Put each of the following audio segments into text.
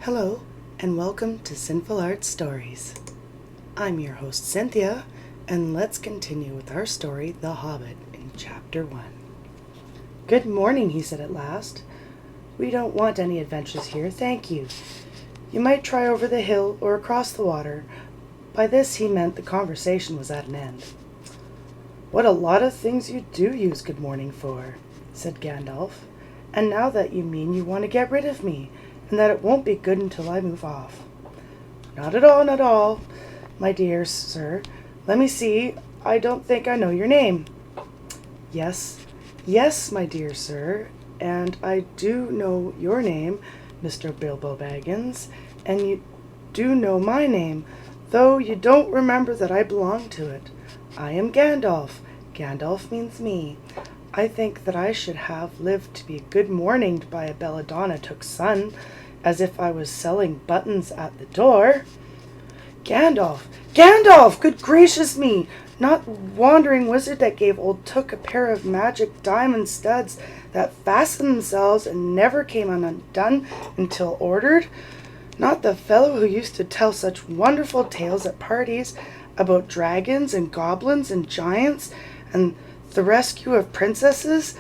Hello, and welcome to Sinful Art Stories. I'm your host, Cynthia, and let's continue with our story, The Hobbit, in Chapter 1. "Good morning," he said at last. "We don't want any adventures here, thank you. You might try over the hill or across the water." By this he meant the conversation was at an end. "What a lot of things you do use good morning for," said Gandalf. "And now that you mean you want to get rid of me, and that it won't be good until I move off." Not at all, my dear sir. Let me see, I don't think I know your name." Yes, my dear sir, and I do know your name, Mr. Bilbo Baggins, and you do know my name, though you don't remember that I belong to it. I am Gandalf. Gandalf means me. I think that I should have lived to be good morninged by a belladonna took son, as if I was selling buttons at the door. Gandalf! Good gracious me! Not the wandering wizard that gave old Took a pair of magic diamond studs that fastened themselves and never came undone until ordered? Not the fellow who used to tell such wonderful tales at parties about dragons and goblins and giants and the rescue of princesses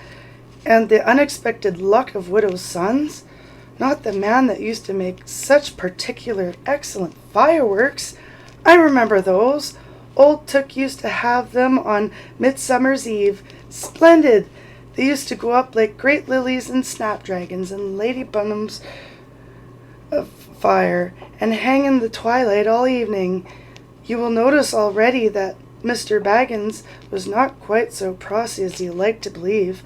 and the unexpected luck of widows' sons? Not the man that used to make such particular excellent fireworks? I remember those. Old Took used to have them on Midsummer's Eve. Splendid! They used to go up like great lilies and snapdragons and ladybunums of fire, and hang in the twilight all evening. You will notice already that Mr. Baggins was not quite so prosy as you like to believe,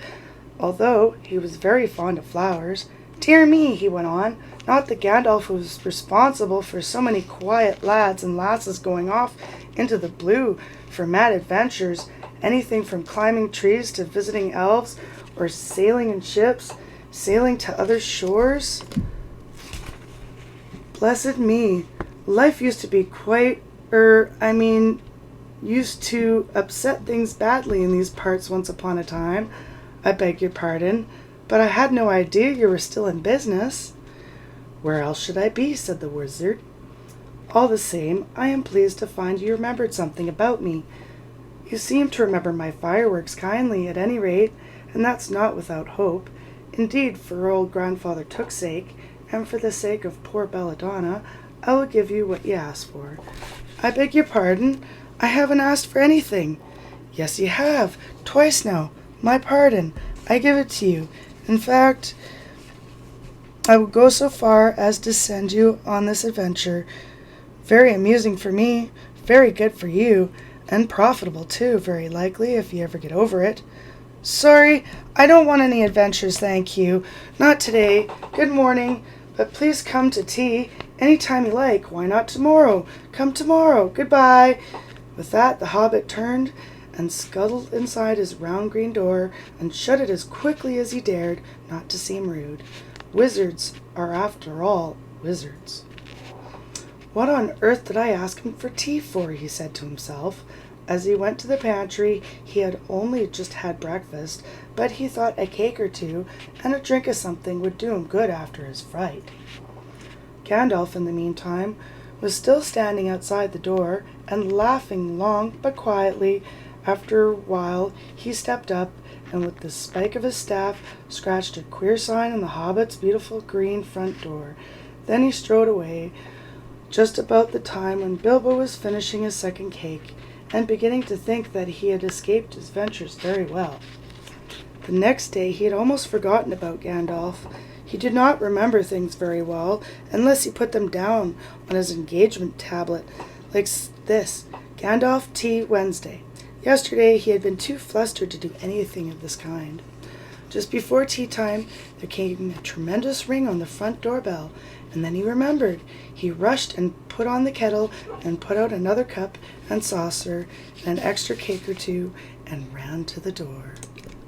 although he was very fond of flowers. Dear me, he went on, not the Gandalf who was responsible for so many quiet lads and lasses going off into the blue for mad adventures, anything from climbing trees to visiting elves, or sailing in ships, sailing to other shores. Blessed me, life used to be used to upset things badly in these parts once upon a time. I beg your pardon, but I had no idea you were still in business." "Where else should I be?" said the wizard. "All the same, I am pleased to find you remembered something about me. You seem to remember my fireworks kindly, at any rate, and that's not without hope. Indeed, for old Grandfather Took's sake, and for the sake of poor Belladonna, I will give you what you ask for." "I beg your pardon, I haven't asked for anything." "Yes, you have, twice now. My pardon, I give it to you. In fact, I will go so far as to send you on this adventure. Very amusing for me, very good for you, and profitable too, very likely, if you ever get over it." "Sorry, I don't want any adventures, thank you. Not today. Good morning, but please come to tea any time you like. Why not tomorrow? Come tomorrow. Goodbye." With that, the hobbit turned and scuttled inside his round green door and shut it as quickly as he dared, not to seem rude. Wizards are, after all, wizards. "What on earth did I ask him for tea for?" he said to himself. As he went to the pantry, he had only just had breakfast, but he thought a cake or two and a drink of something would do him good after his fright. Gandalf, in the meantime, was still standing outside the door and laughing long but quietly. After a while he stepped up and with the spike of his staff scratched a queer sign on the hobbit's beautiful green front door. Then he strode away, just about the time when Bilbo was finishing his second cake and beginning to think that he had escaped his ventures very well. The next day he had almost forgotten about Gandalf. He did not remember things very well, unless he put them down on his engagement tablet, like this: Gandalf tea Wednesday. Yesterday he had been too flustered to do anything of this kind. Just before tea time there came a tremendous ring on the front doorbell, and then he remembered. He rushed and put on the kettle and put out another cup and saucer and an extra cake or two and ran to the door.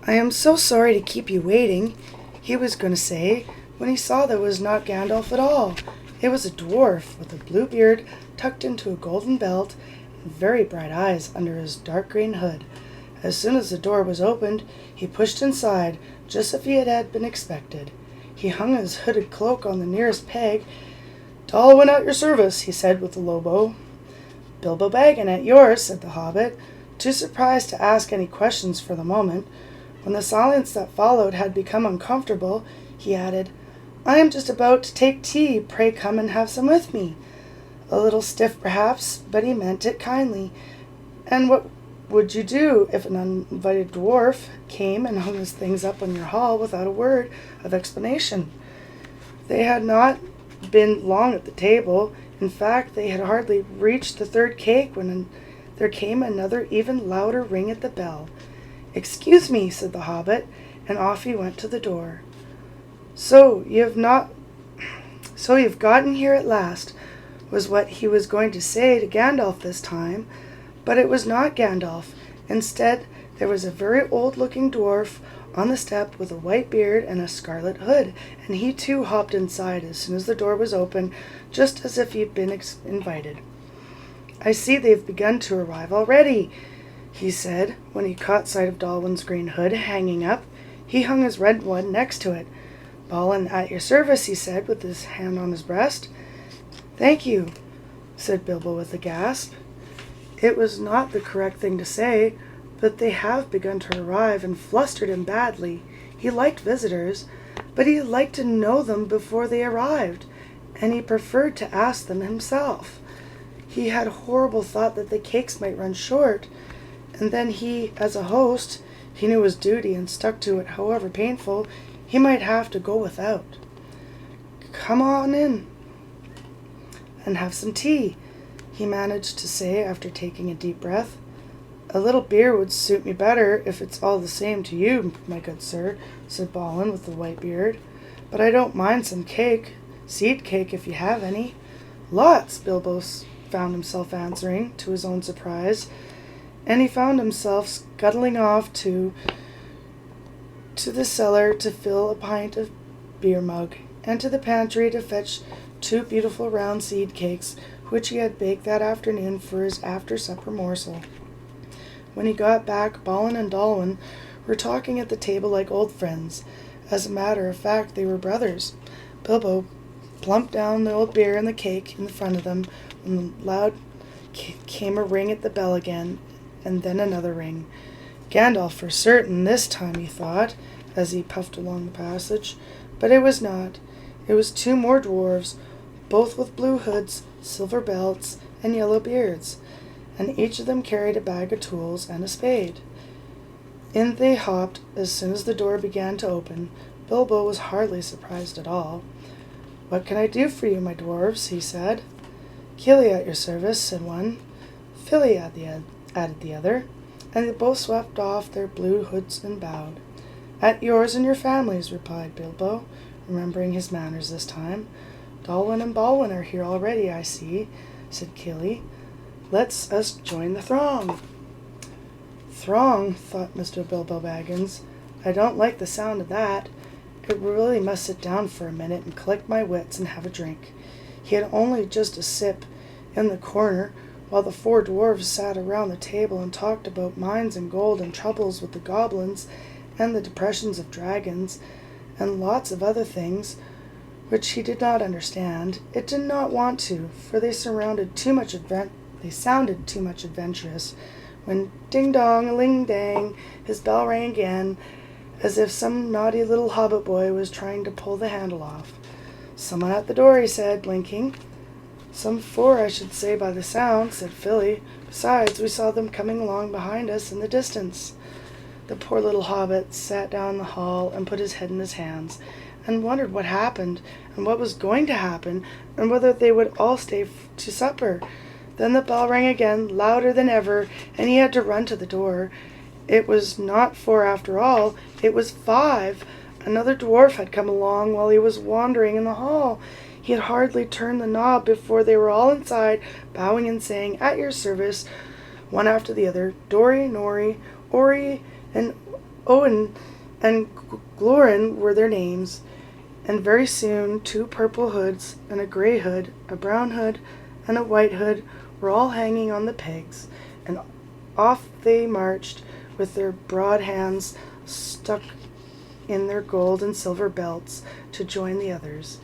"I am so sorry to keep you waiting," he was going to say, when he saw that it was not Gandalf at all. It was a dwarf with a blue beard tucked into a golden belt and very bright eyes under his dark green hood. As soon as the door was opened, he pushed inside, just as he had been expected. He hung his hooded cloak on the nearest peg, Dalwyn at your service, he said with a low bow. Bilbo Baggin at yours, said the hobbit, too surprised to ask any questions for the moment. When the silence that followed had become uncomfortable, he added, I am just about to take tea. Pray come and have some with me. A little stiff, perhaps, but he meant it kindly. And what would you do if an uninvited dwarf came and hung his things up on your hall without a word of explanation? They had not been long at the table. In fact, they had hardly reached the third cake when there came another even louder ring at the bell. Excuse me, said the hobbit, and off he went to the door. So you've gotten here at last, was what he was going to say to Gandalf this time, but it was not Gandalf. Instead, there was a very old-looking dwarf on the step with a white beard and a scarlet hood, and he too hopped inside as soon as the door was open, just as if he'd been invited. I see they've begun to arrive already, he said, when he caught sight of Dalwyn's green hood hanging up. He hung his red one next to it. Balin at your service, he said, with his hand on his breast. Thank you, said Bilbo with a gasp. It was not the correct thing to say, but they have begun to arrive and flustered him badly. He liked visitors, but he liked to know them before they arrived, and he preferred to ask them himself. He had a horrible thought that the cakes might run short, and then he, as a host, he knew his duty and stuck to it, however painful, he might have to go without. Come on in and have some tea, he managed to say after taking a deep breath. A little beer would suit me better if it's all the same to you, my good sir, said Balin with the white beard. But I don't mind some cake, seed cake if you have any. Lots, Bilbo found himself answering, to his own surprise, and he found himself scuttling off to the cellar to fill a pint of beer mug, and to the pantry to fetch 2 beautiful round seed cakes, which he had baked that afternoon for his after-supper morsel. When he got back, Balin and Dalwyn were talking at the table like old friends. As a matter of fact, they were brothers. Bilbo plumped down the old beer and the cake in front of them when loud came a ring at the bell again, and then another ring. Gandalf for certain this time, he thought, as he puffed along the passage. But it was not. It was 2 more dwarves, both with blue hoods, silver belts, and yellow beards, and each of them carried a bag of tools and a spade. In they hopped as soon as the door began to open. Bilbo was hardly surprised at all. What can I do for you, my dwarves? He said. Kili at your service, said one. Fili added the other, and they both swept off their blue hoods and bowed. At yours and your families, replied Bilbo, remembering his manners this time. Dalwyn and Balwyn are here already, I see, said Kili. Let's us join the throng. Throng, thought Mr. Bilbo Baggins. I don't like the sound of that. I really must sit down for a minute and collect my wits and have a drink. He had only just a sip in the corner, while the 4 dwarves sat around the table and talked about mines and gold and troubles with the goblins and the depressions of dragons and lots of other things which he did not understand. It did not want to, for they sounded too much adventurous. When ding-dong-a-ling-dang, his bell rang again, as if some naughty little hobbit boy was trying to pull the handle off. Someone at the door, he said, blinking. Some 4, I should say, by the sound, said Fili. Besides, we saw them coming along behind us in the distance. The poor little hobbit sat down in the hall and put his head in his hands, and wondered what happened, and what was going to happen, and whether they would all stay to supper. Then the bell rang again, louder than ever, and he had to run to the door. It was not 4 after all, it was 5. Another dwarf had come along while he was wandering in the hall. He had hardly turned the knob before they were all inside, bowing and saying, At your service, one after the other. Dori, Nori, Ori, and Owen, and Glorin were their names. And very soon 2 purple hoods, and a grey hood, a brown hood, and a white hood were all hanging on the pegs, and off they marched with their broad hands stuck in their gold and silver belts to join the others.